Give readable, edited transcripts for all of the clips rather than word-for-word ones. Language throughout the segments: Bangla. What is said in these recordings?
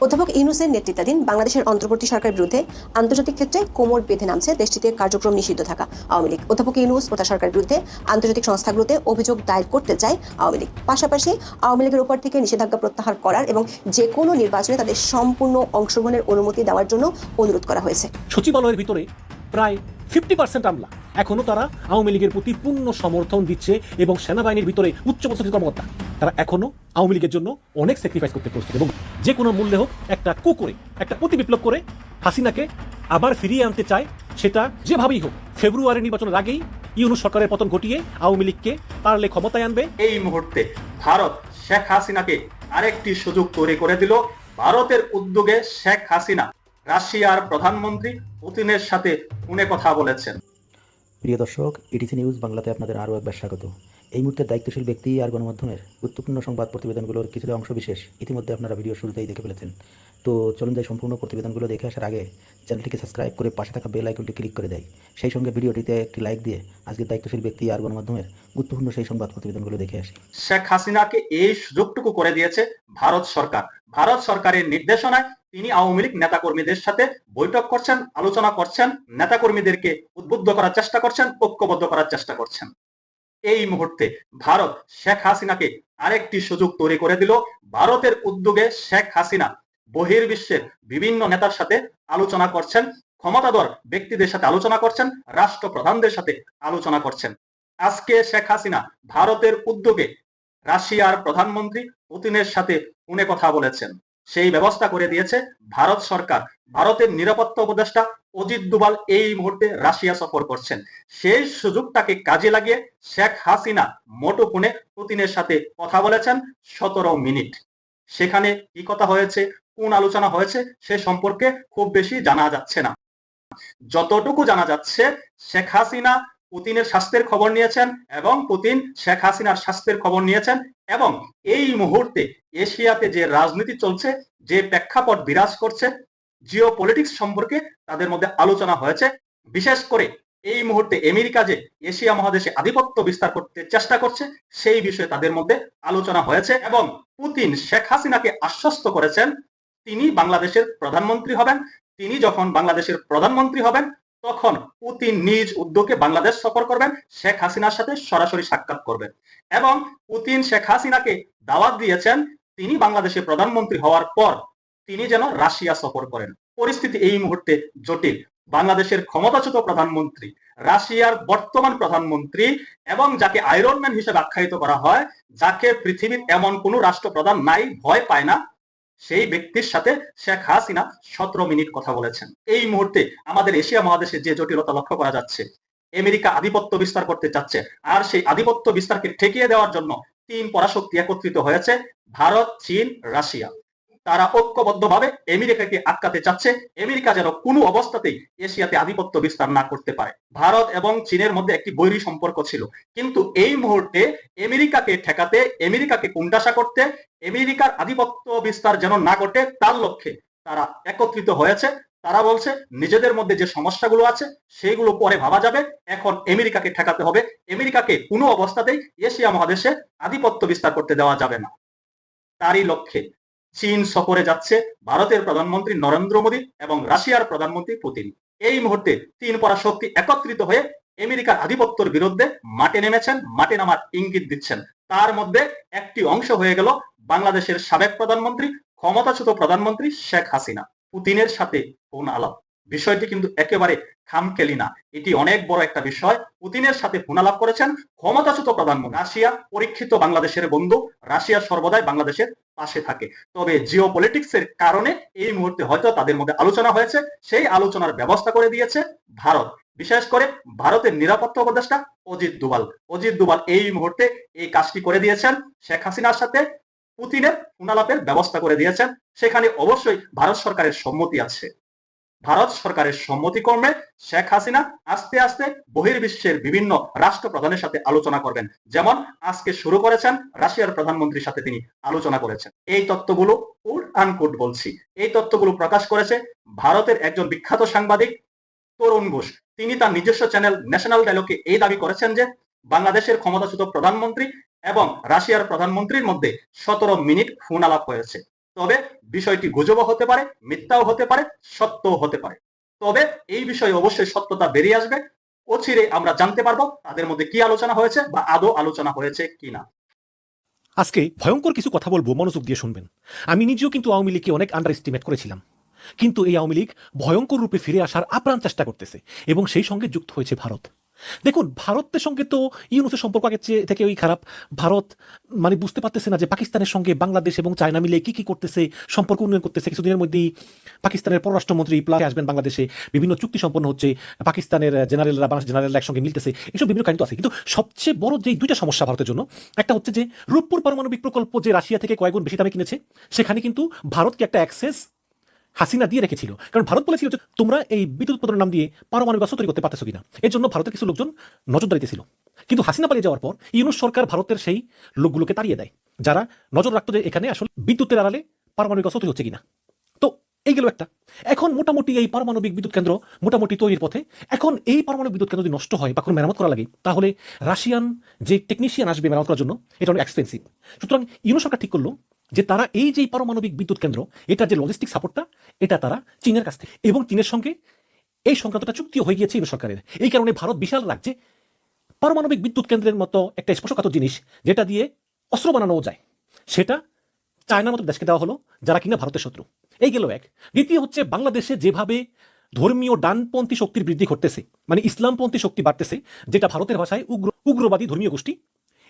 অধ্যাপক ইউনূসের নেতৃত্বাধীন বাংলাদেশের অন্তর্বর্তী সরকারের বিরুদ্ধে আন্তর্জাতিক ক্ষেত্রে কোমর বেঁধে নামছে দেশটিতে কার্যক্রম নিষিদ্ধ থাকা আওয়ামী লীগ। অধ্যাপক ইউনূস ও তার সরকারের বিরুদ্ধে আন্তর্জাতিক সংস্থাগুলোতে অভিযোগ দায়ের করতে চায় আওয়ামী লীগ। পাশাপাশি আওয়ামী লীগের উপর থেকে নিষেধাজ্ঞা প্রত্যাহার করার এবং যে কোনো নির্বাচনে তাদের সম্পূর্ণ অংশগ্রহণের অনুমতি দেওয়ার জন্য অনুরোধ করা হয়েছে। সচিবালয়ের ভিতরে প্রায় 50% আমলা এখনো তারা আওয়ামী লীগের প্রতি পূর্ণ সমর্থন দিচ্ছে এবং সেনাবাহিনীর ভিতরে উচ্চপদস্থ কর্মকর্তা তারা এখনো আওয়ামী লীগের জন্য অনেক স্যাক্রিফাইস করতে প্রস্তুত এবং যে কোনো মূল্যে হোক একটা কু করে একটা প্রতি বিপ্লব করে হাসিনাকে আবার ফিরিয়ে আনতে চায়। সেটা যেভাবেই হোক ফেব্রুয়ারি নির্বাচনের আগেই ইউনূস সরকারের পতন ঘটিয়ে আওয়ামী লীগকে পারলে ক্ষমতায় আনবে। এই মুহূর্তে ভারত শেখ হাসিনাকে আরেকটি সুযোগ তৈরি করে দিল। ভারতের উদ্যোগে শেখ হাসিনা রাশিয়ার প্রধানমন্ত্রী পুতিনের সাথে ফোনে কথা বলেছেন। প্রিয় দর্শক, ইটিসি নিউজ বাংলাতে আপনাদের আরও একবার স্বাগত। এই মুহূর্তে দায়িত্বশীল ব্যক্তি আর গণমাধ্যমের গুরুত্বপূর্ণ সংবাদ প্রতিবেদনগুলোর কিছুটা অংশ বিশেষ ইতিমধ্যে আপনারা ভিডিও শুরুতেই দেখে ফেলেছেন। তো চলুন যাই সম্পূর্ণ প্রতিবেদনগুলো দেখে আসার আগে চ্যানেলটিকে সাবস্ক্রাইব করে পাশে থাকা বেল আইকনটি ক্লিক করে দেয়। সেই সঙ্গে ভিডিওটিতে একটি লাইক দিয়ে আজকের দায়িত্বশীল ব্যক্তি আর গণমাধ্যমের গুরুত্বপূর্ণ সেই সংবাদ প্রতিবেদনগুলো দেখে আসি। শেখ হাসিনাকে এই সুযোগটুকু করে দিয়েছে ভারত সরকার। ভারত সরকারের নির্দেশনায় তিনি আওয়ামী লীগ নেতাকর্মীদের সাথে বৈঠক করছেন, আলোচনা করছেন, নেতাকর্মীদেরকে উদ্বুদ্ধ করার চেষ্টা করছেন, ঐক্যবদ্ধ করার চেষ্টা করছেন। এই মুহূর্তে ভারত শেখ হাসিনাকে আরেকটি সুযোগ তৈরি করে দিল। ভারতের উদ্যোগে শেখ হাসিনা বহির্বিশ্বের বিভিন্ন নেতার সাথে আলোচনা করছেন, ক্ষমতাধর ব্যক্তিদের সাথে আলোচনা করছেন, রাষ্ট্রপ্রধানদের সাথে আলোচনা করছেন। আজকে শেখ হাসিনা ভারতের উদ্যোগে রাশিয়ার প্রধানমন্ত্রী পুতিনের সাথে ফোনে কথা বলেছেন। সেই ব্যবস্থা করে দিয়েছে ভারত সরকার। ভারতের নিরাপত্তা উপদেষ্টা অজিত ডোভাল এই মুহূর্তে রাশিয়া সফর করছেন। সেই সুযোগটাকে কাজে লাগিয়ে শেখ হাসিনা মুঠোফোনে পুতিনের সাথে কথা বলেছেন 17 মিনিট। সেখানে কি কথা হয়েছে, কোন আলোচনা হয়েছে সে সম্পর্কে খুব বেশি জানা যাচ্ছে না। যতটুকু জানা যাচ্ছে, শেখ হাসিনা পুতিনের স্বাস্থ্যের খবর নিয়েছেন এবং পুতিন শেখ হাসিনার স্বাস্থ্যের খবর নিয়েছেন এবং এই মুহূর্তে এশিয়াতে যে রাজনীতি চলছে, যে প্রেক্ষাপট বিরাজ করছে, জিও পলিটিক্স সম্পর্কে তাদের মধ্যে আলোচনা হয়েছে। বিশেষ করে এই মুহূর্তে আমেরিকা যে এশিয়া মহাদেশে আধিপত্য বিস্তার করতে চেষ্টা করছে সেই বিষয়ে তাদের মধ্যে আলোচনা হয়েছে এবং পুতিন শেখ হাসিনাকে আশ্বস্ত করেছেন তিনি বাংলাদেশের প্রধানমন্ত্রী হবেন। তিনি যখন বাংলাদেশের প্রধানমন্ত্রী হবেন তখন পুতিন নিজ উদ্যোগে বাংলাদেশ সফর করবেন, শেখ হাসিনার সাথে সরাসরি সাক্ষাৎ করবেন এবং পুতিন শেখ হাসিনাকে দাওয়াত দিয়েছেন তিনি বাংলাদেশের প্রধানমন্ত্রী হওয়ার পর তিনি যেন রাশিয়া সফর করেন। পরিস্থিতি এই মুহূর্তে জটিল। বাংলাদেশের ক্ষমতাচ্যুত প্রধানমন্ত্রী, রাশিয়ার বর্তমান প্রধানমন্ত্রী এবং যাকে আয়রন ম্যান হিসেবে আখ্যায়িত করা হয়, যাকে পৃথিবীর এমন কোনো রাষ্ট্রপ্রধান নাই ভয় পায় না, সেই ব্যক্তির সাথে শেখ হাসিনা 17 মিনিট কথা বলেছেন। এই মুহূর্তে আমাদের এশিয়া মহাদেশে যে জটিলতা লক্ষ্য করা যাচ্ছে, আমেরিকা আধিপত্য বিস্তার করতে চাচ্ছে আর সেই আধিপত্য বিস্তারকে ঠেকিয়ে দেওয়ার জন্য 3 পরাশক্তি একত্রিত হয়েছে, ভারত, চীন, রাশিয়া। তারা ঐক্যবদ্ধভাবে আমেরিকাকে আটকাতে চাচ্ছে, আমেরিকা যেন কোনো অবস্থাতেই এশিয়াতে আধিপত্য বিস্তার না করতে পারে। ভারত এবং চীনের মধ্যে একটি বৈরী সম্পর্ক ছিল, কিন্তু এই মুহূর্তে আমেরিকাকে ঠেকাতে, আমেরিকাকে কোণঠাসা করতে, আমেরিকার আধিপত্য বিস্তার যেন না ঘটে তার লক্ষ্যে তারা একত্রিত হয়েছে। তারা বলছে নিজেদের মধ্যে যে সমস্যাগুলো আছে সেগুলো পরে ভাবা যাবে, এখন আমেরিকাকে ঠেকাতে হবে। আমেরিকাকে কোনো অবস্থাতেই এশিয়া মহাদেশে আধিপত্য বিস্তার করতে দেওয়া যাবে না। তারই লক্ষ্যে চীন সফরে যাচ্ছে ভারতের প্রধানমন্ত্রী নরেন্দ্র মোদী এবং রাশিয়ার প্রধানমন্ত্রী পুতিন। এই মুহূর্তে 3 পরাশক্তি একত্রিত হয়ে আমেরিকার আধিপত্যের বিরুদ্ধে মাঠে নেমেছেন, মাঠে নামার ইঙ্গিত দিচ্ছেন। তার মধ্যে একটি অংশ হয়ে গেল বাংলাদেশের সাবেক প্রধানমন্ত্রী, ক্ষমতাচ্যুত প্রধানমন্ত্রী শেখ হাসিনা। পুতিনের সাথে ফোন আলাপ, বিষয়টি কিন্তু একেবারে খামখেয়ালি না, এটি অনেক বড় একটা বিষয়। পুতিনের সাথে ফোন আলাপ করেছেন ক্ষমতাচ্যুত প্রধানমন্ত্রী। রাশিয়া পরীক্ষিত বাংলাদেশের বন্ধু, রাশিয়া সর্বদাই বাংলাদেশের পাশে থাকে। তবে জিও পলিটিক্স এর কারণে এই মুহূর্তে হয়তো তাদের মধ্যে আলোচনা হয়েছে, সেই আলোচনার ব্যবস্থা করে দিয়েছে ভারত, বিশেষ করে ভারতের নিরাপত্তা উপদেষ্টা অজিত ডোভাল। অজিত ডোভাল এই মুহূর্তে এই কাজটি করে দিয়েছেন, শেখ হাসিনার সাথে পুতিনের ফোন আলাপের ব্যবস্থা করে দিয়েছেন। সেখানে অবশ্যই ভারত সরকারের সম্মতি আছে। ভারত সরকারের সম্মতিক্রমে শেখ হাসিনা আস্তে আস্তে বহির্বিশ্বের বিভিন্ন রাষ্ট্রপ্রধানের সাথে আলোচনা করবেন। যেমন আজকে শুরু করেছেন রাশিয়ার প্রধানমন্ত্রীর সাথে তিনি আলোচনা করেছেন। এই তথ্যগুলো কোট আনকোট বলছি, এই তথ্যগুলো প্রকাশ করেছে ভারতের একজন বিখ্যাত সাংবাদিক তরুণ ঘোষ। তিনি তার নিজস্ব চ্যানেল ন্যাশনাল ডায়লগে এই দাবি করেছেন যে বাংলাদেশের ক্ষমতাচ্যুত প্রধানমন্ত্রী এবং রাশিয়ার প্রধানমন্ত্রীর মধ্যে 17 মিনিট ফোন আলাপ হয়েছে। তবে বিষয়টি গুজবও হতে পারে, মিথ্যাও হতে পারে, সত্যও হতে পারে। তবে এই বিষয়ে অবশ্যই সত্যতা বেরিয়ে আসবে। অচিরে আমরা জানতে পারবো তাদের মধ্যে কি আলোচনা হয়েছে বা আদৌ আলোচনা হয়েছে কিনা। আজকে ভয়ঙ্কর কিছু কথা বলবো, মনোযোগ দিয়ে শুনবেন। আমি নিজেও কিন্তু আওয়ামী লীগকে অনেক আন্ডার এস্টিমেট করেছিলাম, কিন্তু এই আওয়ামী লীগ ভয়ঙ্কর রূপে ফিরে আসার আপ্রাণ চেষ্টা করতেছে এবং সেই সঙ্গে যুক্ত হয়েছে ভারত। দেখুন, ভারতের সঙ্গে তো ইউনুসের সম্পর্ক আগের চেয়ে থেকে ওই খারাপ। ভারত মানে বুঝতে পারতেছে না যে পাকিস্তানের সঙ্গে বাংলাদেশ এবং চায়না মিলে কি কি করতেছে, সম্পর্ক উন্নয়ন করতেছে। কিছুদিনের মধ্যেই পাকিস্তানের পররাষ্ট্রমন্ত্রী প্লাস আসবেন বাংলাদেশে, বিভিন্ন চুক্তি সম্পন্ন হচ্ছে, পাকিস্তানের জেনারেলরা বাংলাদেশ জেনারেলরা একসঙ্গে মিলতেছে, এসব বিভিন্ন কাহিনী তো আছে। কিন্তু সবচেয়ে বড় যে দুইটা সমস্যা ভারতের জন্য, একটা হচ্ছে যে রূপপুর পারমাণবিক প্রকল্প যে রাশিয়া থেকে কয়েক গুণ বেশি দামে কিনেছে, সেখানে কিন্তু ভারতকে একটা অ্যাক্সেস হাসিনা দিয়ে রেখেছিল। কারণ ভারত বলেছিল যে তোমরা এই বিদ্যুৎ উৎপাদনের নাম দিয়ে পারমাণবিক অস্ত্র তৈরি করতে পারতেছো কিনা। এর জন্য ভারতের কিছু লোকজন নজরদারিতে ছিল। কিন্তু হাসিনা পালিয়ে যাওয়ার পর ইউনুস সরকার ভারতের সেই লোকগুলোকে তাড়িয়ে দেয়, যারা নজর রাখতো যে এখানে আসলে বিদ্যুতের আড়ালে পারমাণবিক অস্ত্র তৈরি হচ্ছে কিনা। তো এই গেল একটা। এখন মোটামুটি এই পারমাণবিক বিদ্যুৎ কেন্দ্র মোটামুটি তৈরির পথে। এখন এই পারমাণবিক বিদ্যুৎ কেন্দ্র যদি নষ্ট হয় বা কোনো মেরামত করা লাগে, তাহলে রাশিয়ান যে টেকনিশিয়ান আসবে মেরামত করার জন্য, এটা অনেক এক্সপেন্সিভ। সুতরাং ইউনুস সরকার ঠিক করলো যে তারা এই যে পারমাণবিক বিদ্যুৎ কেন্দ্র, এটার যে লজিস্টিক সাপোর্টটা, এটা তারা চীনের কাছ থেকে, এবং চীনের সঙ্গে এই সংক্রান্তটা চুক্তিও হয়ে গিয়েছে ইউনুস সরকারের। এই কারণে ভারত বিশাল রাজ্যে পারমাণবিক বিদ্যুৎ কেন্দ্রের মতো একটা স্পর্শকাতর জিনিস, যেটা দিয়ে অস্ত্র বানানো যায়, সেটা চায়নার মতো দেশকে দেওয়া হলো, যারা কিনা ভারতের শত্রু। এই গেল এক। দ্বিতীয় হচ্ছে, বাংলাদেশে যেভাবে ধর্মীয় ডানপন্থী শক্তির বৃদ্ধি ঘটতেছে, মানে ইসলামপন্থী শক্তি বাড়তেছে, যেটা ভারতের ভাষায় উগ্রবাদী ধর্মীয় গোষ্ঠী,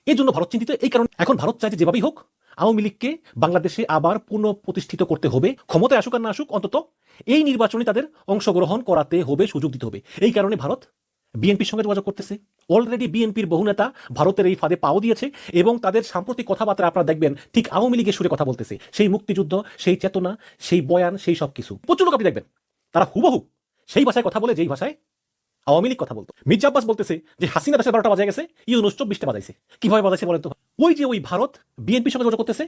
এই জন্য ভারত চিন্তিত। এই কারণে এখন ভারত চায় যে যেভাবেই হোক আওয়ামী লীগকে বাংলাদেশে আবার পুনঃপ্রতিষ্ঠিত করতে হবে। ক্ষমতায় আসুক আর না আসুক, অন্তত এই নির্বাচনে তাদের অংশগ্রহণ করাতে হবে, সুযোগ দিতে হবে। এই কারণে ভারত বিএনপির সঙ্গে যোগাযোগ করতেছে। অলরেডি বিএনপির বহু নেতা ভারতের এই ফাঁদে পাও দিয়েছে, এবং তাদের সাম্প্রতিক কথাবার্তা আপনারা দেখবেন ঠিক আওয়ামী লীগের সুরে কথা বলতেছে। সেই মুক্তিযুদ্ধ, সেই চেতনা, সেই বয়ান, সেই সব কিছু প্রচুর লোক আপনি দেখবেন তারা হুবহু সেই ভাষায় কথা বলে যেই ভাষায় আওয়ামী লীগ কথা বলতো। মির্জা আব্বাস বলতেছে যে হাসিনা দেশে 12টা বাজে গেছে, ইউনুস 24টা বাজাইছে। কিভাবে বাজাইছে বলেন তো? ওই যে ওই ভারত বিএনপির সঙ্গে যোগাযোগ করতেছে,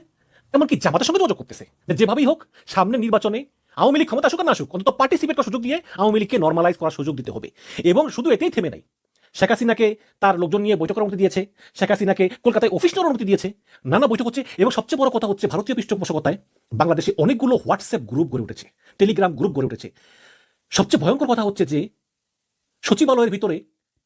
এমনকি জামাতের সঙ্গে যোগাযোগ করতেছে, যেভাবেই হোক সামনে নির্বাচনে আওয়ামী লীগ ক্ষমতা আসুক আর না আসুক, অন্তত পার্টিসিপেট করার সুযোগ দিয়ে আওয়ামী লীগকে নর্মালাইজ করার সুযোগ দিতে হবে। এবং শুধু এতেই থেমে নাই, শেখ হাসিনাকে তার লোকজন নিয়ে বৈঠকের অনুমতি দিয়েছে, শেখ হাসিনাকে কলকাতায় অফিস নেওয়ার অনুমতি দিয়েছে, নানা বৈঠক হচ্ছে। এবং সবচেয়ে বড় কথা হচ্ছে, ভারতীয় পৃষ্ঠপোষকতায় বাংলাদেশে অনেকগুলো হোয়াটসঅ্যাপ গ্রুপ গড়ে উঠেছে, টেলিগ্রাম গ্রুপ গড়ে উঠেছে। সবচেয়ে ভয়ঙ্কর কথা হচ্ছে যে সচিবালয়ের ভিতরে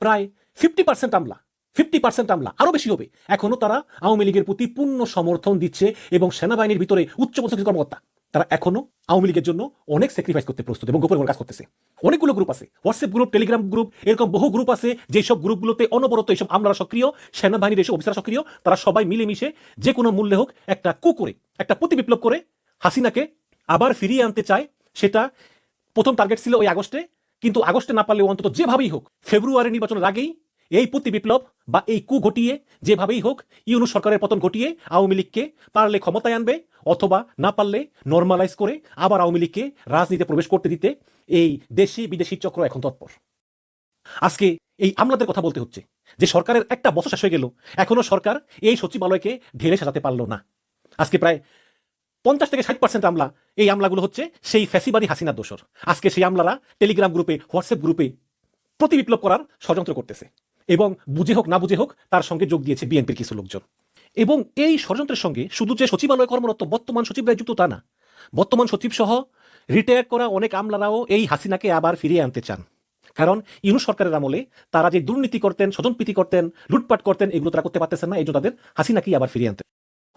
প্রায় 50% আমলা, 50% আমলা, আরো বেশি হবে, এখনো তারা আওয়ামী লীগের প্রতি পূর্ণ সমর্থন দিচ্ছে। এবং সেনাবাহিনীর ভিতরে উচ্চপদস্থ কর্মকর্তা, তারা এখনো আওয়ামী লীগের জন্য অনেক স্যাক্রিফাইস করতে প্রস্তুত এবং গোপনে কাজ করতেছে। অনেকগুলো গ্রুপ আছে, হোয়াটসঅ্যাপ গ্রুপ, টেলিগ্রাম গ্রুপ, এরকম বহু গ্রুপ আছে, যেসব গ্রুপগুলোতে অনবরত এইসব আমলারা সক্রিয়, সেনাবাহিনীর এসব অফিসাররা সক্রিয়। তারা সবাই মিলেমিশে যে কোনো মূল্যে হোক একটা কু করে, একটা প্রতি বিপ্লব করে হাসিনাকে আবার ফিরিয়ে আনতে চায়। সেটা প্রথম টার্গেট ছিল ওই আগস্টে, কিন্তু আগস্টে না পারলেও অন্তত যেভাবেই হোক ফেব্রুয়ারি নির্বাচনের আগেই এই প্রতি বিপ্লব বা এই কু ঘটিয়ে যেভাবেই হোক ইউনুস সরকারের পতন ঘটিয়ে আওয়ামী লীগকে পারলে ক্ষমতায় আনবে, অথবা না পারলে নর্মালাইজ করে আবার আওয়ামী লীগকে রাজনীতিতে প্রবেশ করতে দিতে এই দেশি বিদেশি চক্র এখন তৎপর। আজকে এই আমলাদের কথা বলতে হচ্ছে যে সরকারের একটা বছর শেষ হয়ে গেল, এখনো সরকার এই সচিবালয়কে ঢেলে সাজাতে পারলো না। আজকে প্রায় 50 থেকে 60% আমলা, এই আমলাগুলো হচ্ছে সেই ফ্যাসিবাদী হাসিনার দোসর। আজকে সেই আমলারা টেলিগ্রাম গ্রুপে, হোয়াটসঅ্যাপ গ্রুপে প্রতি বিপ্লব করার ষড়যন্ত্র করতেছে, এবং বুঝে হোক না বুঝে হোক তার সঙ্গে যোগ দিয়েছে বিএনপির কিছু লোকজন। এবং এই ষড়যন্ত্রের সঙ্গে শুধু যে সচিবালয় কর্মরত বর্তমান সচিবরাই যুক্ত তা না, বর্তমান সচিব সহ রিটায়ার করা অনেক আমলারাও এই হাসিনাকে আবার ফিরিয়ে আনতে চান। কারণ ইউনুস সরকারের আমলে তারা যে দুর্নীতি করতেন, স্বজনপ্রীতি করতেন, লুটপাট করতেন, এগুলো তারা করতে পারতেছেন না। এই জন্য তাদের হাসিনাকেই আবার ফিরিয়ে আনতে।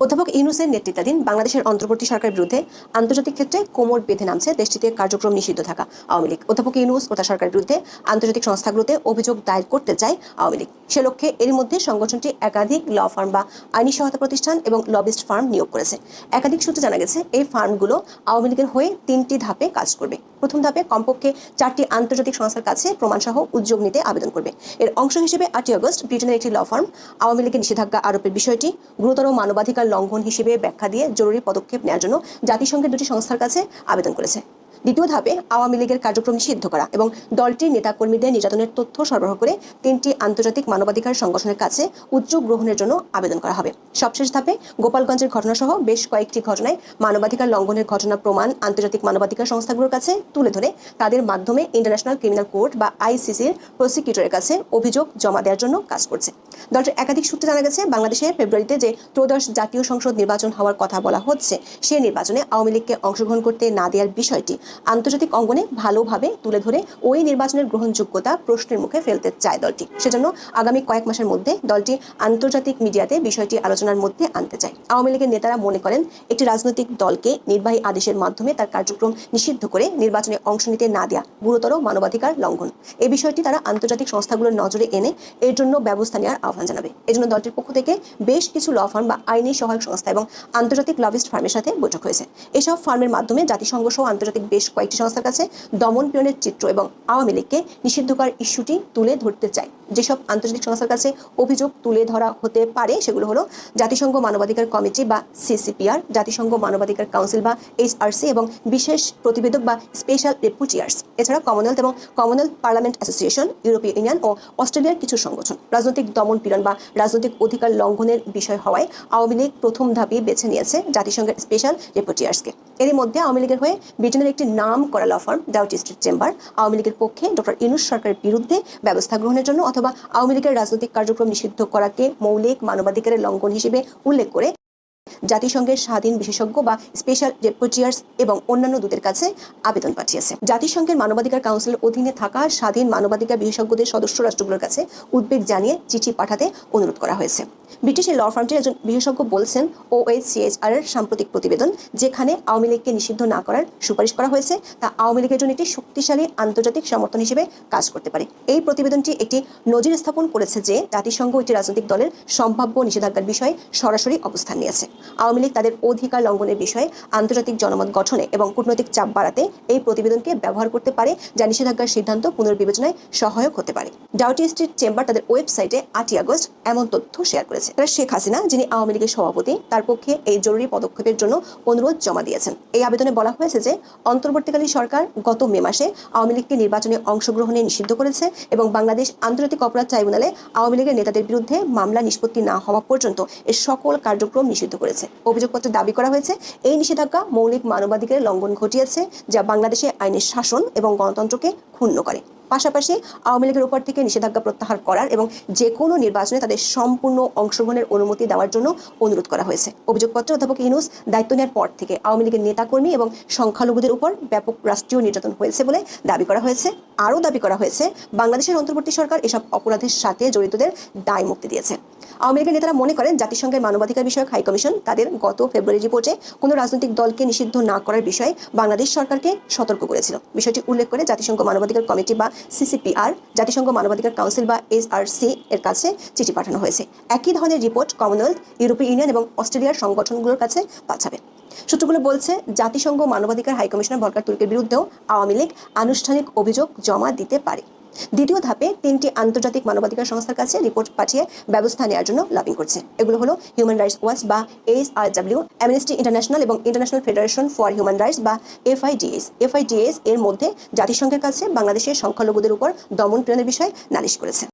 অধ্যাপক ইউনূসের নেতৃত্বাধীন বাংলাদেশের অন্তর্বর্তী সরকারের বিরুদ্ধে আন্তর্জাতিক ক্ষেত্রে কোমর বেঁধে নামছে দেশটিতে কার্যক্রম নিষিদ্ধ থাকা আওয়ামী লীগ। অধ্যাপক ইউনূস ও তার সরকারের বিরুদ্ধে আন্তর্জাতিক সংস্থাগুলোতে অভিযোগ দায়ের করতে চায় আওয়ামী লীগ। সে লক্ষ্যে এরই মধ্যে সংগঠনটি একাধিক ল ফার্ম বা আইনি সহায়তা প্রতিষ্ঠান এবং লবিস্ট ফার্ম নিয়োগ করেছে। একাধিক সূত্রে জানা গেছে, এই ফার্মগুলো আওয়ামী লীগের হয়ে 3টি ধাপে কাজ করবে। প্রথম ধাপে কমপক্ষে 4টি আন্তর্জাতিক সংস্থার কাছে প্রমাণসহ উদ্যোগ নিতে আবেদন করবে। এর অংশ হিসেবে 8 আগস্ট ব্রিটেনের একটি ল ফার্ম আওয়ামী লীগের নিষেধাজ্ঞা আরোপের বিষয়টি গুরুতর মানবাধিকার লঙ্ঘন হিসেবে ব্যাখ্যা দিয়ে জরুরি পদক্ষেপ নেওয়ার জন্য জাতিসংঘের 2টি সংস্থার কাছে আবেদন করেছে। দ্বিতীয় ধাপে আওয়ামী লীগের কার্যক্রম নিষিদ্ধ করা এবং দলটির নেতাকর্মীদের নির্যাতনের তথ্য সরবরাহ করে 3টি আন্তর্জাতিক মানবাধিকার সংগঠনের কাছে উদ্যোগ গ্রহণের জন্য আবেদন করা হবে। সবশেষ ধাপে গোপালগঞ্জের ঘটনাসহ বেশ কয়েকটি ঘটনায় মানবাধিকার লঙ্ঘনের ঘটনা প্রমাণ আন্তর্জাতিক মানবাধিকার সংস্থাগুলোর কাছে তুলে ধরে তাদের মাধ্যমে ইন্টারন্যাশনাল ক্রিমিনাল কোর্ট বা ICCর প্রসিকিউটরের কাছে অভিযোগ জমা দেওয়ার জন্য কাজ করছে। দলটির একাধিক সূত্রে জানা গেছে, বাংলাদেশে ফেব্রুয়ারিতে যে ত্রয়োদশ জাতীয় সংসদ নির্বাচন হওয়ার কথা বলা হচ্ছে, সেই নির্বাচনে আওয়ামী লীগকে অংশগ্রহণ করতে না দেওয়ার বিষয়টি আন্তর্জাতিক অঙ্গনে ভালোভাবে তুলে ধরে ওই নির্বাচনের গ্রহণযোগ্যতা প্রশ্নের মুখে ফেলতে চায় দলটি। সেজন্য আগামী কয়েক মাসের মধ্যে দলটি আন্তর্জাতিক মিডিয়াতে বিষয়টি আলোচনার মধ্যে আনতে চায়। আওয়ামী লীগের নেতারা মনে করেন, একটি রাজনৈতিক দলকে নির্বাহী আদেশের মাধ্যমে তার কার্যক্রম নিষিদ্ধ করে নির্বাচনে অংশ নিতে না দেওয়া গুরুতর মানবাধিকার লঙ্ঘন। এই বিষয়টি তারা আন্তর্জাতিক সংস্থাগুলোর নজরে এনে এর জন্য ব্যবস্থা নেওয়ার আহ্বান জানাবে। এজন্য দলটির পক্ষ থেকে বেশ কিছু ল ফার্ম বা আইনি সহায়ক সংস্থা এবং আন্তর্জাতিক লবিস্ট ফার্মের সাথে বৈঠক হয়েছে। এসব ফার্মের মাধ্যমে জাতিসংঘ সহ আন্তর্জাতিক বেশ কয়েকটি সংস্থার কাছে দমন পীড়নের চিত্র এবং আওয়ামী লীগকে নিষিদ্ধ করার ইস্যুটি তুলে ধরতে চায়। যেসব আন্তর্জাতিক সংস্থার কাছে অভিযোগ তুলে ধরা হতে পারে সেগুলো হলো জাতিসংঘ মানবাধিকার কমিটি বা সিসিপিআর, জাতিসংঘ মানবাধিকার কাউন্সিল বা HRC এবং বিশেষ প্রতিবেদক বা স্পেশাল রেপুটিয়ার্স, এছাড়া কমনওয়েলথ এবং কমনওয়েলথ পার্লামেন্ট অ্যাসোসিয়েশন, ইউরোপীয় ইউনিয়ন ও অস্ট্রেলিয়ার কিছু সংগঠন। রাজনৈতিক দমন পীড়ন বা রাজনৈতিক অধিকার লঙ্ঘনের বিষয় হওয়ায় আওয়ামী লীগ প্রথম ধাপে বেছে নিয়েছে জাতিসংঘের স্পেশাল রেপুটিয়ার্সকে। এরই মধ্যে আওয়ামী লীগের হয়ে ব্রিটেনের একটি নাম করা law firm Doughty Street chamber Awami লীগের পক্ষে ডক্টর ইউনূস সরকারের বিরুদ্ধে ব্যবস্থা গ্রহণের জন্য অথবা আওয়ামী লীগের রাজনৈতিক কার্যক্রম নিষিদ্ধ করাকে মৌলিক মানবাধিকারের লঙ্ঘন হিসেবে উল্লেখ করে জাতিসংঘের স্বাধীন বিশেষজ্ঞ বা স্পেশাল রেপুটিয়ার্স এবং অন্যান্য দূতের কাছে আবেদন পাঠিয়েছে। জাতিসংঘের মানবাধিকার কাউন্সিলের অধীনে থাকা স্বাধীন মানবাধিকার বিশেষজ্ঞদের সদস্য রাষ্ট্রগুলোর কাছে উদ্বেগ জানিয়ে চিঠি পাঠাতে অনুরোধ করা হয়েছে। ব্রিটিশ ল ফার্মটির একজন বিশেষজ্ঞ বলছেন, OHCHR এর সাম্প্রতিক প্রতিবেদন যেখানে আওয়ামী লীগকে নিষিদ্ধ না করার সুপারিশ করা হয়েছে তা আওয়ামী লীগের জন্য একটি শক্তিশালী আন্তর্জাতিক সমর্থন হিসেবে কাজ করতে পারে। এই প্রতিবেদনটি একটি নজির স্থাপন করেছে যে জাতিসংঘ একটি রাজনৈতিক দলের সম্ভাব্য নিষেধাজ্ঞার বিষয়ে সরাসরি অবস্থান নিয়েছে। আওয়ামী লীগ তাদের অধিকার লঙ্ঘনের বিষয়ে আন্তর্জাতিক জনমত গঠনে এবং কূটনৈতিক চাপ বাড়াতে এই প্রতিবেদনকে ব্যবহার করতে পারে, যা নিষেধাজ্ঞার সিদ্ধান্ত পুনর্বিবেচনায় সহায়ক হতে পারে। ডাউটি স্ট্রিট চেম্বার তাদের ওয়েবসাইটে 8 আগস্ট এমন তথ্য শেয়ার করেছে। তারা শেখ হাসিনা, যিনি আওয়ামী লীগের সভাপতি, তার পক্ষে এই জরুরি পদক্ষেপের জন্য অনুরোধ জমা দিয়েছেন। এই আবেদনে বলা হয়েছে যে অন্তর্বর্তীকালীন সরকার গত মে মাসে আওয়ামী লীগকে নির্বাচনে অংশগ্রহণে নিষিদ্ধ করেছে এবং বাংলাদেশ আন্তর্জাতিক অপরাধ ট্রাইব্যুনালে আওয়ামী লীগের নেতাদের বিরুদ্ধে মামলা নিষ্পত্তি না হওয়া পর্যন্ত এর সকল কার্যক্রম নিষিদ্ধ করেছে। অভিযোগপত্রে দাবি করা হয়েছে এই নিষেধাজ্ঞা মৌলিক মানবাধিকারের লঙ্ঘন ঘটিয়েছে, যা বাংলাদেশে আইনের শাসন এবং গণতন্ত্রকে ক্ষুণ্ণ করে। পাশাপাশি আওয়ামী লীগের উপর থেকে নিষেধাজ্ঞা প্রত্যাহার করার এবং যে কোনো নির্বাচনে তাদের সম্পূর্ণ অংশগ্রহণের অনুমতি দেওয়ার জন্য অনুরোধ করা হয়েছে। অভিযোগপত্রে অধ্যাপক ইউনূস দায়িত্ব নেওয়ার পর থেকে আওয়ামী লীগের নেতাকর্মী এবং সংখ্যালঘুদের উপর ব্যাপক রাষ্ট্রীয় নির্যাতন হয়েছে বলে দাবি করা হয়েছে। আরও দাবি করা হয়েছে বাংলাদেশের অন্তর্বর্তী সরকার এসব অপরাধের সাথে জড়িতদের দায় মুক্তি দিয়েছে। আওয়ামী লীগের নেতারা মনে করেন জাতিসংঘের মানবাধিকার বিষয়ক হাই কমিশন তাদের গত ফেব্রুয়ারি রিপোর্টে কোনো রাজনৈতিক দলকে নিষিদ্ধ না করার বিষয়ে বাংলাদেশ সরকারকে সতর্ক করেছিল। বিষয়টি উল্লেখ করে জাতিসংঘ মানবাধিকার কমিটি বা সিসিপিআর, জাতিসংঘ মানবাধিকার কাউন্সিল বা HRC এর কাছে চিঠি পাঠানো হয়েছে। একই ধরনের রিপোর্ট কমনওয়েলথ, ইউরোপীয় ইউনিয়ন এবং অস্ট্রেলিয়ার সংগঠনগুলোর কাছে পাঠাবে। সূত্রগুলো বলছে জাতিসংঘ মানবাধিকার হাই কমিশনার ভলকার তুর্কের বিরুদ্ধেও আওয়ামী লীগ আনুষ্ঠানিক অভিযোগ জমা দিতে পারে। দ্বিতীয় ধাপে 3টি আন্তর্জাতিক মানবাধিকার সংস্থার কাছে রিপোর্ট পাঠিয়ে ব্যবস্থা নেওয়ার জন্য লবিং করছে। এগুলো হলো হিউম্যান রাইটস ওয়াচ বা HRW, অ্যামনেস্টি ইন্টারন্যাশনাল এবং international federation for human rights বা FIDS এর মধ্যে জাতিসংঘের কাছে বাংলাদেশের সংখ্যালঘুদের উপর দমন পীড়নের বিষয়ে নালিশ করেছে।